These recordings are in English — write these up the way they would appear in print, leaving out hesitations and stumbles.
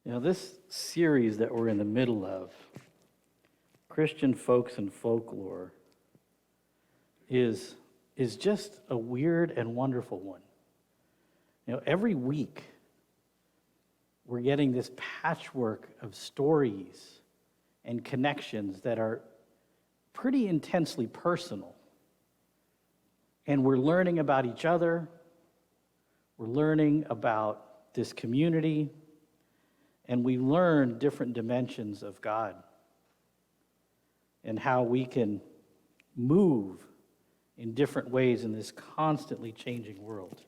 This series that we're in the middle of, Christian Folx and Folklore, is just a weird and wonderful one. Every week we're getting this patchwork of stories and connections that are pretty intensely personal. And we're learning about each other. We're learning about this community. And we learn different dimensions of God and how we can move in different ways in this constantly changing world.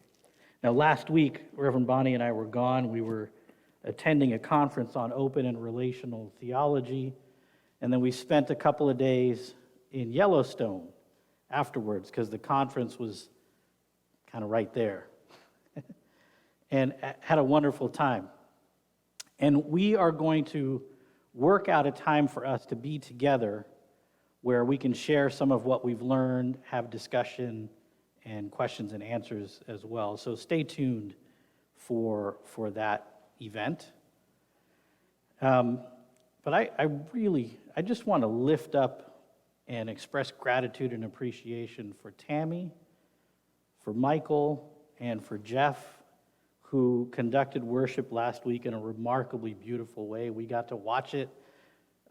Now, last week, Reverend Bonnie and I were gone. We were attending a conference on open and relational theology, and then we spent a couple of days in Yellowstone afterwards because the conference was kind of right there and had a wonderful time. And we are going to work out a time for us to be together where we can share some of what we've learned, have discussion, and questions and answers as well. So stay tuned for that event. But I just want to lift up and express gratitude and appreciation for Tammy, for Michael, and for Jeff, who conducted worship last week in a remarkably beautiful way. We got to watch it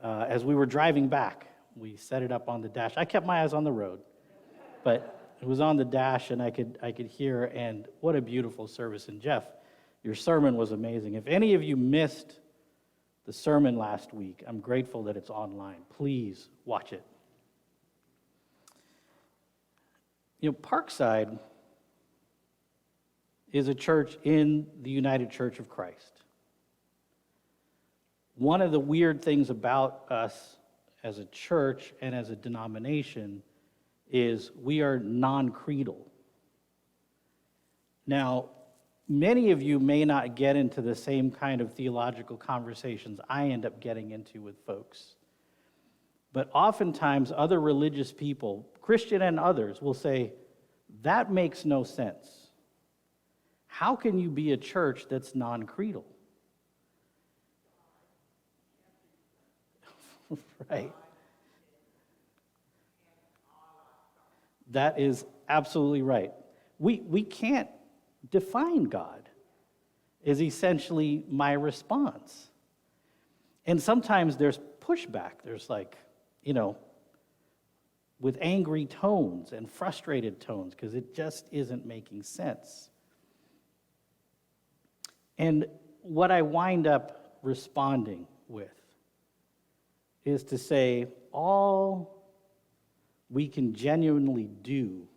as we were driving back. We set it up on the dash. I kept my eyes on the road, but it was on the dash, and I could hear, and what a beautiful service. And Jeff, your sermon was amazing. If any of you missed the sermon last week, I'm grateful that it's online. Please watch it. Parkside is a church in the United Church of Christ. One of the weird things about us as a church and as a denomination is we are non-creedal. Now, many of you may not get into the same kind of theological conversations I end up getting into with folks. But oftentimes, other religious people, Christian and others, will say, that makes no sense. How can you be a church that's non-creedal? Right. That is absolutely right. We can't define God, is essentially my response. And sometimes there's pushback. There's with angry tones and frustrated tones because it just isn't making sense. And what I wind up responding with is to say all we can genuinely do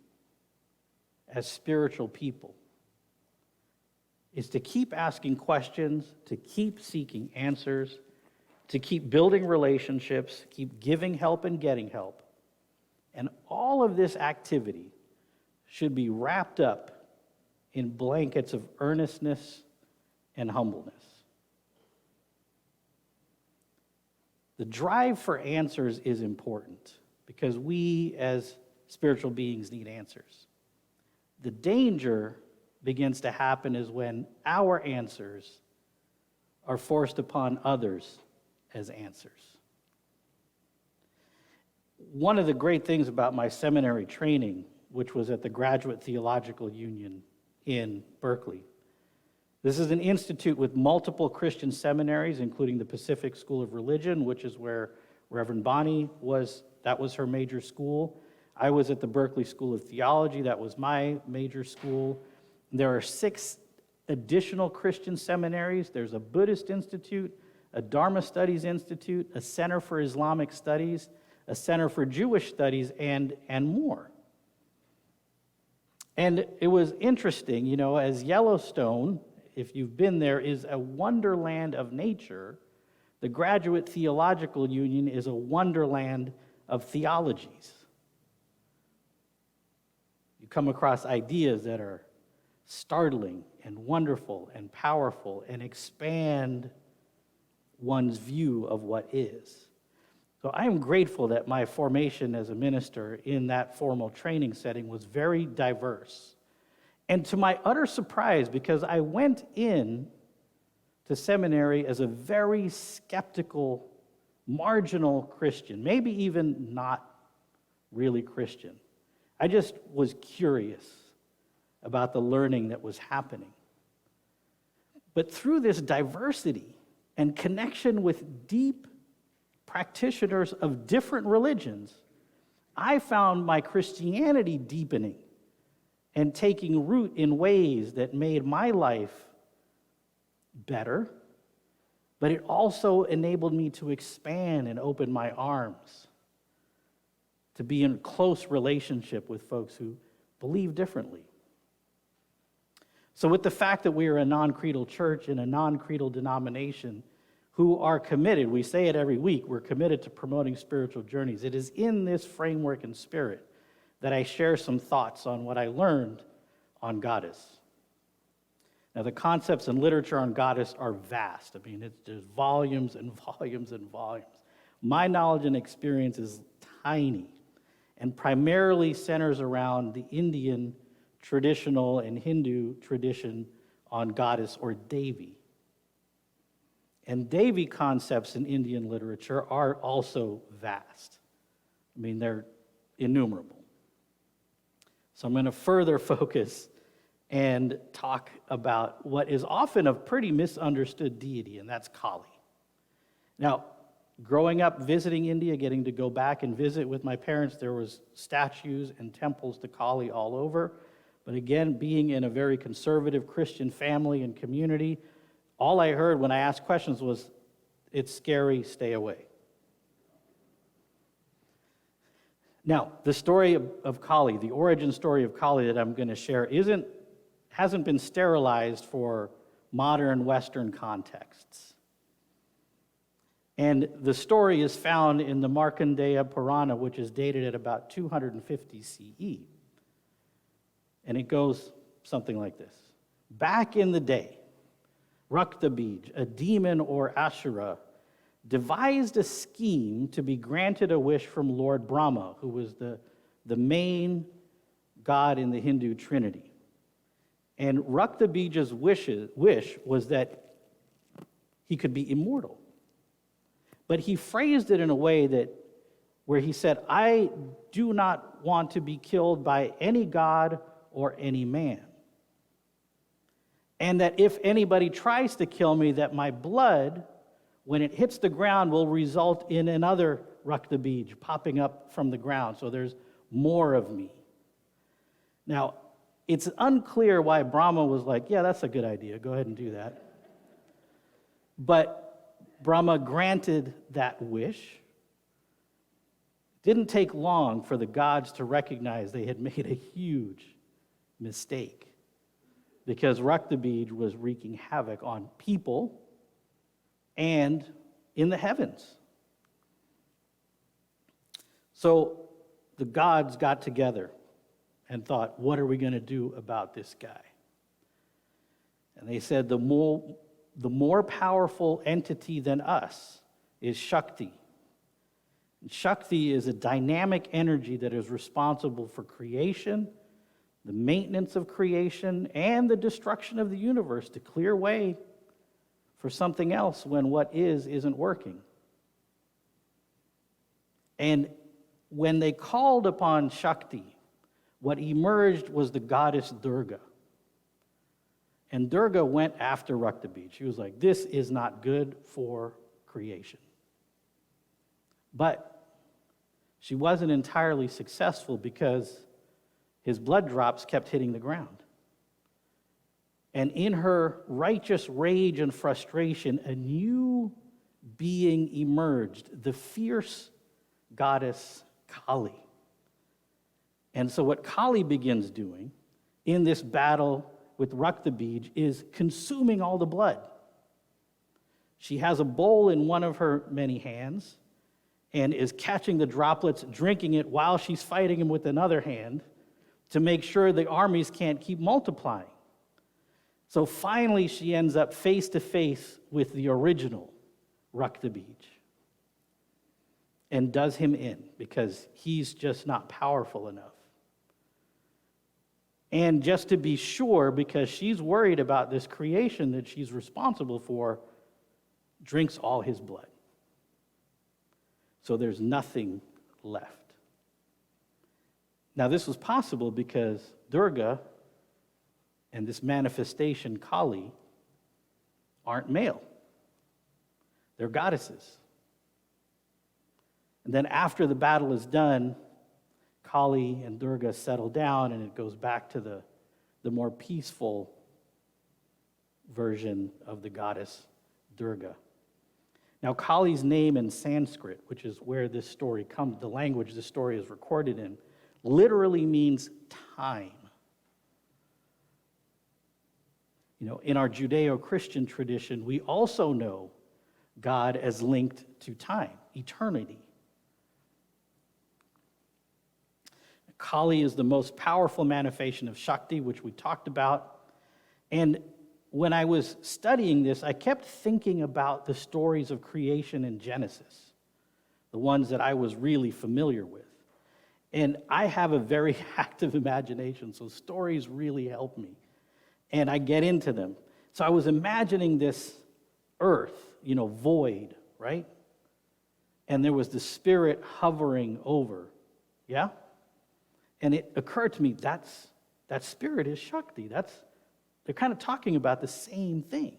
as spiritual people is to keep asking questions, to keep seeking answers, to keep building relationships, keep giving help and getting help. And all of this activity should be wrapped up in blankets of earnestness and humbleness. The drive for answers is important because we as spiritual beings need answers. The danger begins to happen is when our answers are forced upon others as answers. One of the great things about my seminary training, which was at the Graduate Theological Union in Berkeley, this is an institute with multiple Christian seminaries, including the Pacific School of Religion, which is where Reverend Bonnie was. That was her major school. I was at the Berkeley School of Theology. That was my major school. There are 6 additional Christian seminaries. There's a Buddhist institute, a Dharma Studies Institute, a Center for Islamic Studies, a Center for Jewish Studies, and more. And it was interesting, as Yellowstone, if you've been there, is a wonderland of nature, the Graduate Theological Union is a wonderland of theologies. You come across ideas that are startling and wonderful and powerful and expand one's view of what is. So I am grateful that my formation as a minister in that formal training setting was very diverse. And to my utter surprise, because I went in to seminary as a very skeptical, marginal Christian, maybe even not really Christian. I just was curious about the learning that was happening. But through this diversity and connection with deep practitioners of different religions, I found my Christianity deepening and taking root in ways that made my life better, but it also enabled me to expand and open my arms, to be in close relationship with folks who believe differently. So with the fact that we are a non-creedal church in a non-creedal denomination who are committed, we say it every week, we're committed to promoting spiritual journeys. It is in this framework and spirit that I share some thoughts on what I learned on Goddess. Now, the concepts and literature on Goddess are vast. I mean, there's volumes and volumes and volumes. My knowledge and experience is tiny and primarily centers around the Indian traditional and Hindu tradition on Goddess or Devi. And Devi concepts in Indian literature are also vast. I mean, they're innumerable. So I'm going to further focus and talk about what is often a pretty misunderstood deity, and that's Kali. Now, growing up, visiting India, getting to go back and visit with my parents, there was statues and temples to Kali all over. But again, being in a very conservative Christian family and community, all I heard when I asked questions was, "It's scary, stay away." Now, the story of Kali, the origin story of Kali that I'm going to share hasn't been sterilized for modern Western contexts. And the story is found in the Markandeya Purana, which is dated at about 250 CE. And it goes something like this. Back in the day, Raktabij, a demon or Ashura, devised a scheme to be granted a wish from Lord Brahma, who was the main god in the Hindu Trinity. And Raktabij's wish was that he could be immortal. But he phrased it in a way where he said, "I do not want to be killed by any god or any man. And that if anybody tries to kill me, that my blood, when it hits the ground, will result in another Raktabij popping up from the ground. So there's more of me." Now, it's unclear why Brahma was like, "Yeah, that's a good idea. Go ahead and do that." But Brahma granted that wish. Didn't take long for the gods to recognize they had made a huge mistake, because Raktabij was wreaking havoc on people and in the heavens. So the gods got together and thought, what are we going to do about this guy? And they said the more powerful entity than us is Shakti. And Shakti is a dynamic energy that is responsible for creation, the maintenance of creation, and the destruction of the universe to clear way for something else when what isn't working. And when they called upon Shakti, what emerged was the goddess Durga. And Durga went after Raktabij. She was like, "This is not good for creation." But she wasn't entirely successful because his blood drops kept hitting the ground. And in her righteous rage and frustration, a new being emerged, the fierce goddess Kali. And so what Kali begins doing in this battle with Raktabij is consuming all the blood. She has a bowl in one of her many hands and is catching the droplets, drinking it while she's fighting him with another hand, to make sure the armies can't keep multiplying. So finally, she ends up face to face with the original Raktabij and does him in because he's just not powerful enough. And just to be sure, because she's worried about this creation that she's responsible for, drinks all his blood. So there's nothing left. Now, this was possible because Durga and this manifestation, Kali, aren't male. They're goddesses. And then after the battle is done, Kali and Durga settle down, and it goes back to the more peaceful version of the goddess Durga. Now, Kali's name in Sanskrit, which is where this story comes, the language this story is recorded in, literally means time. You know, in our Judeo-Christian tradition, we also know God as linked to time, eternity. Kali is the most powerful manifestation of Shakti, which we talked about. And when I was studying this, I kept thinking about the stories of creation in Genesis, the ones that I was really familiar with. And I have a very active imagination, so stories really help me. And I get into them. So I was imagining this earth, void, right? And there was the spirit hovering over, yeah? And it occurred to me, that spirit is Shakti. They're kind of talking about the same thing.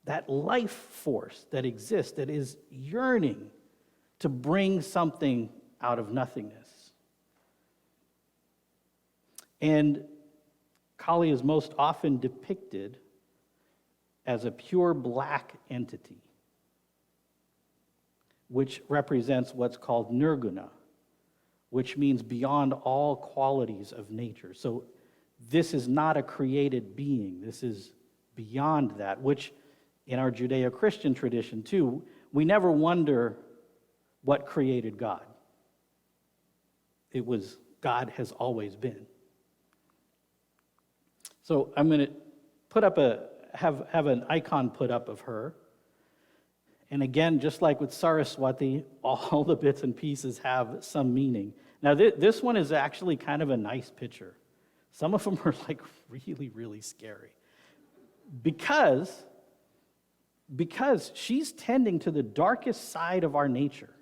That life force that exists, that is yearning to bring something out of nothingness. And Kali is most often depicted as a pure black entity, which represents what's called nirguna, which means beyond all qualities of nature. So this is not a created being. This is beyond that, which in our Judeo-Christian tradition too, we never wonder what created God. It was God has always been. So I'm going to put up have an icon put up of her. And again, just like with Saraswati, all the bits and pieces have some meaning. Now, this one is actually kind of a nice picture. Some of them are like really, really scary. Because she's tending to the darkest side of our nature.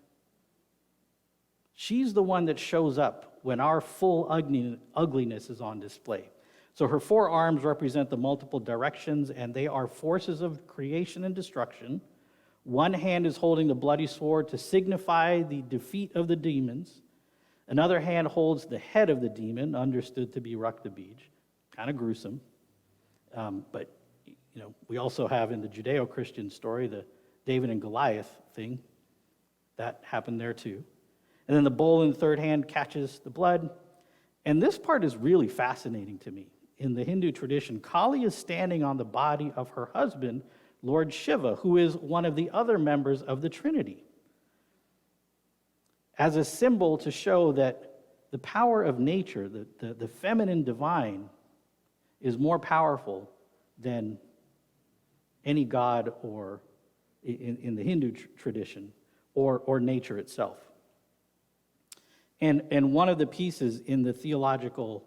She's the one that shows up when our full ugliness is on display. So her four arms represent the multiple directions, and they are forces of creation and destruction. One hand is holding the bloody sword to signify the defeat of the demons. Another hand holds the head of the demon, understood to be Rakthabij. Kind of gruesome. But, we also have in the Judeo-Christian story the David and Goliath thing. That happened there too. And then the bowl in the third hand catches the blood. And this part is really fascinating to me. In the Hindu tradition, Kali is standing on the body of her husband, Lord Shiva, who is one of the other members of the Trinity, as a symbol to show that the power of nature, the feminine divine, is more powerful than any god or in the Hindu tradition or nature itself. And one of the pieces in the theological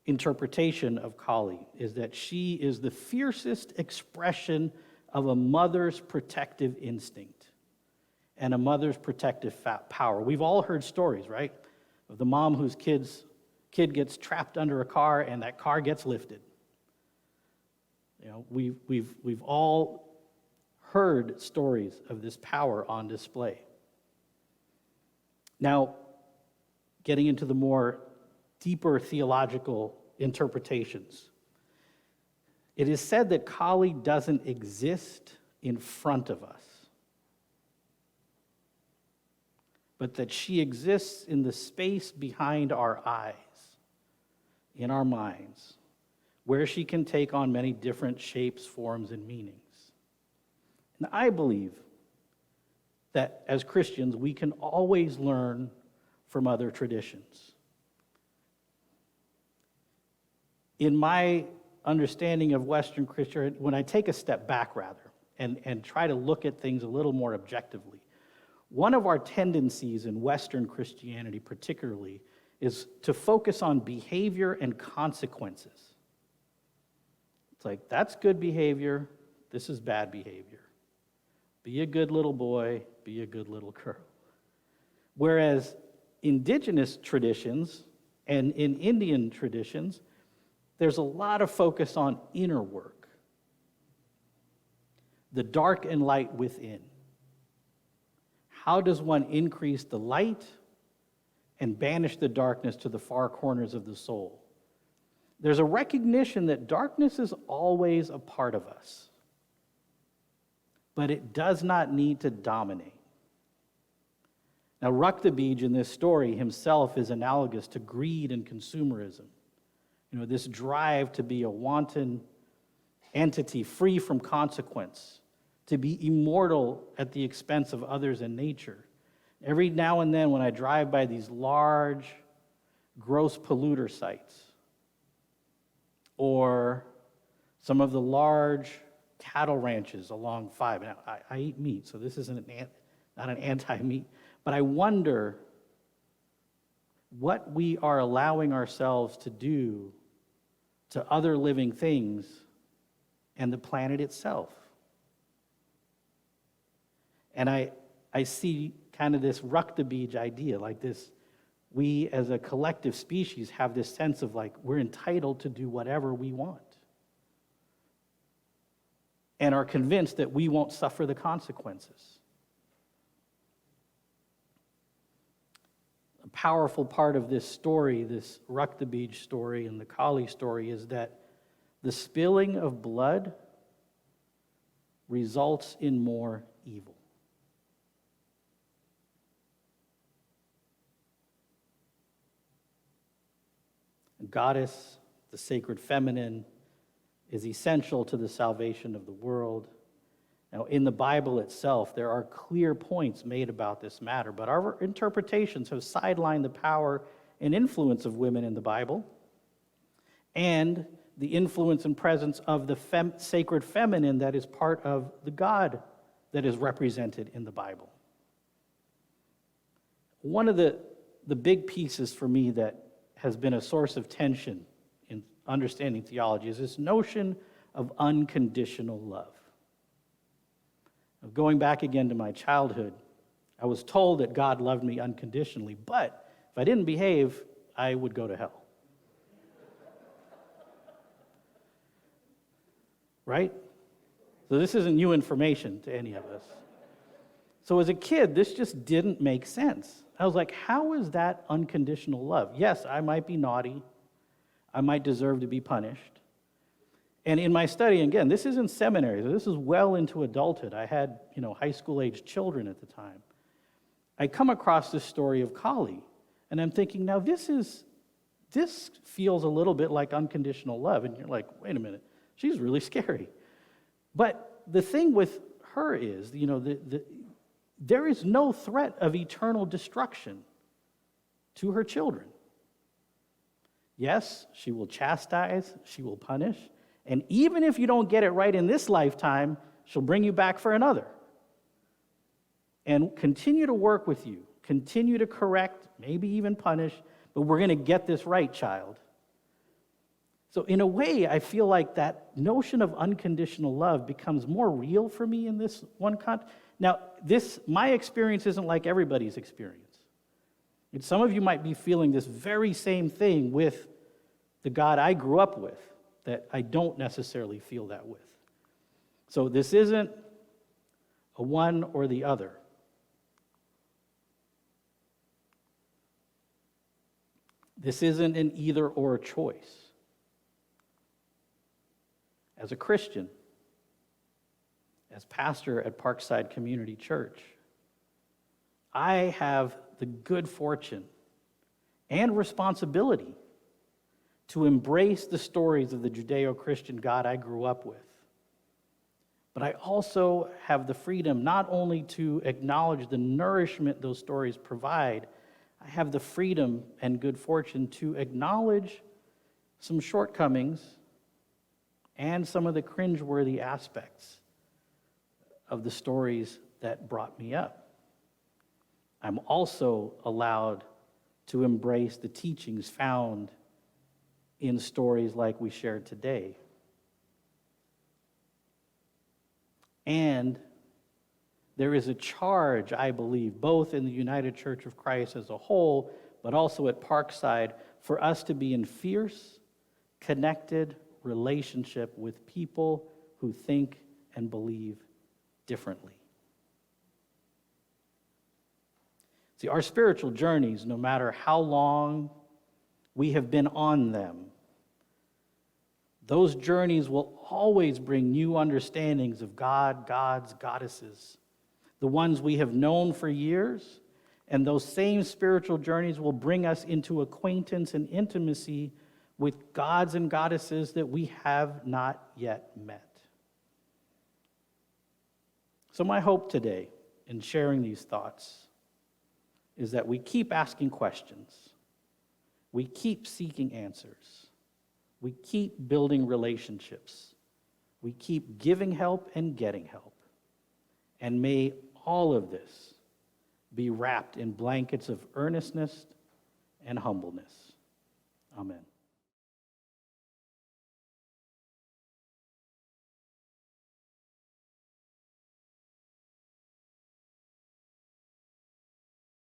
interpretation of Kali is that she is the fiercest expression of a mother's protective instinct and a mother's protective power. We've all heard stories, right, of the mom whose kid gets trapped under a car and that car gets lifted. We've all heard stories of this power on display. Now, getting into the more deeper theological interpretations, it is said that Kali doesn't exist in front of us, but that she exists in the space behind our eyes, in our minds, where she can take on many different shapes, forms, and meanings. And I believe that as Christians, we can always learn from other traditions. In my understanding of Western Christianity, when I take a step back, rather, and try to look at things a little more objectively, one of our tendencies in Western Christianity particularly is to focus on behavior and consequences. It's like, that's good behavior, this is bad behavior. Be a good little boy, be a good little girl. Whereas indigenous traditions and in Indian traditions, there's a lot of focus on inner work, the dark and light within. How does one increase the light and banish the darkness to the far corners of the soul? There's a recognition that darkness is always a part of us, but it does not need to dominate. Now, Rajeev in this story himself is analogous to greed and consumerism. This drive to be a wanton entity free from consequence, to be immortal at the expense of others and nature. Every now and then when I drive by these large, gross polluter sites, or some of the large cattle ranches along 5. Now, I eat meat, so this isn't not an anti-meat, but I wonder what we are allowing ourselves to do to other living things and the planet itself. And I see kind of this Rajeev idea, like this, we as a collective species have this sense of like we're entitled to do whatever we want and are convinced that we won't suffer the consequences. A powerful part of this story, this Rajeev story and the Kali story, is that the spilling of blood results in more evil. Goddess, the sacred feminine, is essential to the salvation of the world. Now, in the Bible itself, there are clear points made about this matter, but our interpretations have sidelined the power and influence of women in the Bible and the influence and presence of the sacred feminine that is part of the God that is represented in the Bible. One of the big pieces for me that has been a source of tension in understanding theology is this notion of unconditional love. Going back again to my childhood, I was told that God loved me unconditionally, but if I didn't behave, I would go to hell. Right? So this isn't new information to any of us. So as a kid, this just didn't make sense. I was like, how is that unconditional love? Yes, I might be naughty. I might deserve to be punished. And in my study, again, this is in seminary, so this is well into adulthood. I had, high school-aged children at the time. I come across this story of Kali, and I'm thinking, now this feels a little bit like unconditional love. And you're like, wait a minute, she's really scary. But the thing with her is, there is no threat of eternal destruction to her children. Yes, she will chastise, she will punish, and even if you don't get it right in this lifetime, she'll bring you back for another. And continue to work with you, continue to correct, maybe even punish, but we're going to get this right, child. So in a way, I feel like that notion of unconditional love becomes more real for me in this one context. Now, my experience isn't like everybody's experience. And some of you might be feeling this very same thing with the God I grew up with that I don't necessarily feel that with. So this isn't a one or the other. This isn't an either-or choice. As a Christian, as pastor at Parkside Community Church, I have the good fortune and responsibility to embrace the stories of the Judeo-Christian God I grew up with. But I also have the freedom not only to acknowledge the nourishment those stories provide, I have the freedom and good fortune to acknowledge some shortcomings and some of the cringeworthy aspects of the stories that brought me up. I'm also allowed to embrace the teachings found in stories like we shared today. And there is a charge, I believe, both in the United Church of Christ as a whole, but also at Parkside, for us to be in fierce, connected relationship with people who think and believe differently. See, our spiritual journeys, no matter how long we have been on them, those journeys will always bring new understandings of God, gods, goddesses, the ones we have known for years, and those same spiritual journeys will bring us into acquaintance and intimacy with gods and goddesses that we have not yet met. So my hope today in sharing these thoughts is that we keep asking questions, we keep seeking answers, we keep building relationships, we keep giving help and getting help, and may all of this be wrapped in blankets of earnestness and humbleness. Amen.